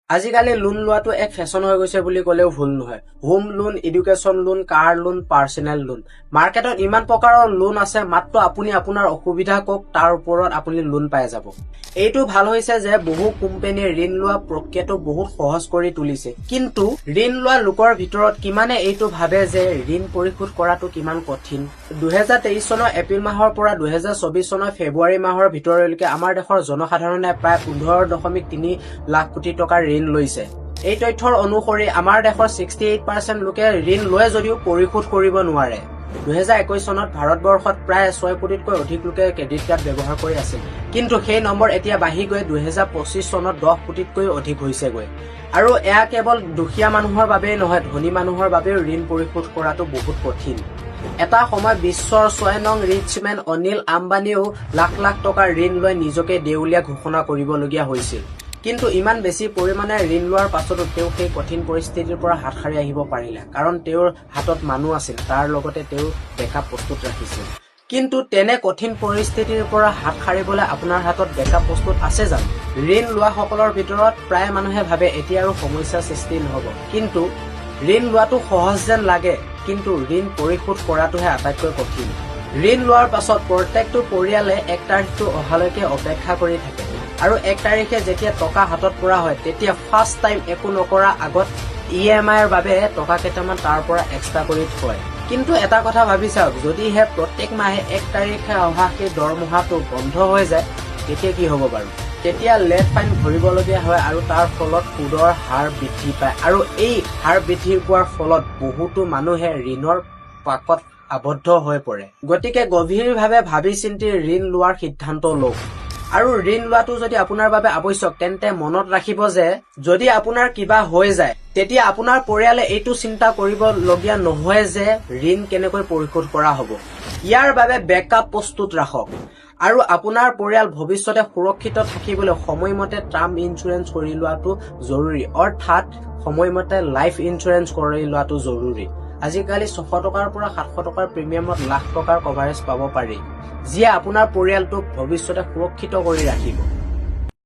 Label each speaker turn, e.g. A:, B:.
A: আজিকালি লোন লোৱাটো এক ফেশ্বন হৈ গৈছে বুলি ক'লেও ভুল নহয়। হোম লোন, এডুকেশ্যন লোন, কাৰ লোন, পাৰ্চনেল লোন। মাৰ্কেটত ইমান প্ৰকাৰৰ লোন আছে, মাত্ৰ আপুনি আপোনাৰ অসুবিধা কওক তাৰ ওপৰত আপুনি লোন পাই যাব। এইটো ভাল হৈছে যে বহু কোম্পানীয়ে ঋণ লোৱা প্ৰক্ৰিয়াটো বহুত সহজ কৰি তুলিছে। কিন্তু ঋণ লোৱা লোকৰ ভিতৰত কিমানে এইটো ভাবে যে ঋণ পৰিশোধ কৰাটো কিমান কঠিন। 2023 চনৰ এপ্ৰিল মাহৰ পৰা 2024 চনৰ ফেব্ৰুৱাৰী মাহৰ ভিতৰলৈকে আমাৰ দেশৰ জনসাধাৰণে প্ৰায় 15.3 লাখ কোটি টকাৰ ঋণ লৈছে। এই তথ্যৰ অনুসৰি আমাৰ দেশৰ 68% লোকে ঋণ লয় যদিও পৰিশোধ কৰিব নোৱাৰে। 2021 চনত ভাৰতবৰ্ষত প্ৰায় 6 কোটিতকৈ অধিক লোকে ক্ৰেডিট কাৰ্ড ব্যৱহাৰ কৰি আছিল। কিন্তু সেই নম্বৰ এতিয়া বাঢ়ি গৈ 2025 চনত 10 কোটিতকৈ অধিক হৈছেগৈ। আৰু এয়া কেৱল দুখীয়া মানুহৰ বাবেই নহয়, ধনী মানুহৰ বাবেও ঋণ পৰিশোধ কৰাটো বহুত কঠিন। এটা সময় বিশ্বৰ 6 নং ৰিচমেন অনিল আম্বানীয়েও লাখ লাখ টকাৰ ঋণ লৈ নিজকে দেউলীয়া ঘোষণা কৰিবলগীয়া হৈছিল। কিন্তু ইমান বেছি পৰিমাণে ঋণ লোৱাৰ পাছতো তেওঁ সেই কঠিন পৰিস্থিতিৰ পৰা হাত সাৰি আহিব পাৰিলে, কাৰণ তেওঁৰ হাতত মানুহ আছিল, তাৰ লগতে তেওঁ বেকআপ প্ৰস্তুত ৰাখিছিল। কিন্তু তেনে কঠিন পৰিস্থিতিৰ পৰা হাত সাৰিবলৈ আপোনাৰ হাতত বেকআপ প্ৰস্তুত আছে জানো? ঋণ লোৱাসকলৰ ভিতৰত প্ৰায় মানুহে ভাবে এতিয়া আৰু সমস্যাৰ সৃষ্টি নহ'ব। কিন্তু ঋণ লোৱাটো সহজ যেন লাগে, কিন্তু ঋণ পৰিশোধ কৰাটোহে আটাইতকৈ কঠিন। ঋণ লোৱাৰ পাছত প্ৰত্যেকটো পৰিয়ালে 1 তাৰিখটো অহালৈকে অপেক্ষা কৰি থাকে। আৰু 1 তাৰিখে যেতিয়া টকা হাতত পৰা হয়, তেতিয়া ফাৰ্ষ্ট টাইম একো নকৰা আগত EMIৰ বাবে টকা কেইটামান তাৰ পৰা এক্সট্ৰা কৰি থয়। কিন্তু এটা কথা ভাবি চাওক, যদিহে প্ৰত্যেক মাহে 1 তাৰিখে অহা সেই দৰমহাটো বন্ধ হৈ যায়, তেতিয়া কি হ'ব বাৰু? তেতিয়া লেট ফাইন ভৰিবলগীয়া হয় আৰু তাৰ ফলত সুদৰ হাৰ বৃদ্ধি পায়। আৰু এই হাৰ বৃদ্ধি পোৱাৰ ফলত বহুতো মানুহে ঋণৰ পাকত আবদ্ধ হৈ পৰে। গতিকে গভীৰভাৱে ভাবি চিন্তি ঋণ লোৱাৰ সিদ্ধান্ত লওক। আৰু ঋণ লোৱাটো যদি আপোনাৰ বাবে আৱশ্যক, তেন্তে মনত ৰাখিব যে যদি আপোনাৰ কিবা হৈ যায়, তেতিয়া আপোনাৰ পৰিয়ালে এইটো চিন্তা কৰিবলগীয়া নহয় যে ঋণ কেনেকৈ পৰিশোধ কৰা হ'ব। ইয়াৰ বাবে বেকআপ প্ৰস্তুত ৰাখক। আৰু আপোনাৰ পৰিয়াল ভৱিষ্যতে সুৰক্ষিত থাকিবলৈ সময়মতে টাৰ্ম ইঞ্চুৰেঞ্চ কৰি লোৱাটো জৰুৰী, অৰ্থাৎ সময়মতে লাইফ ইঞ্চুৰেঞ্চ কৰি লোৱাটো জৰুৰী। আজিকালি 600 টকাৰ পৰা 700 টকাৰ প্ৰিমিয়ামত লাখ টকাৰ কভাৰেজ পাব পাৰি, যিয়ে আপোনাৰ পৰিয়ালটোক ভৱিষ্যতে সুৰক্ষিত কৰি ৰাখিব।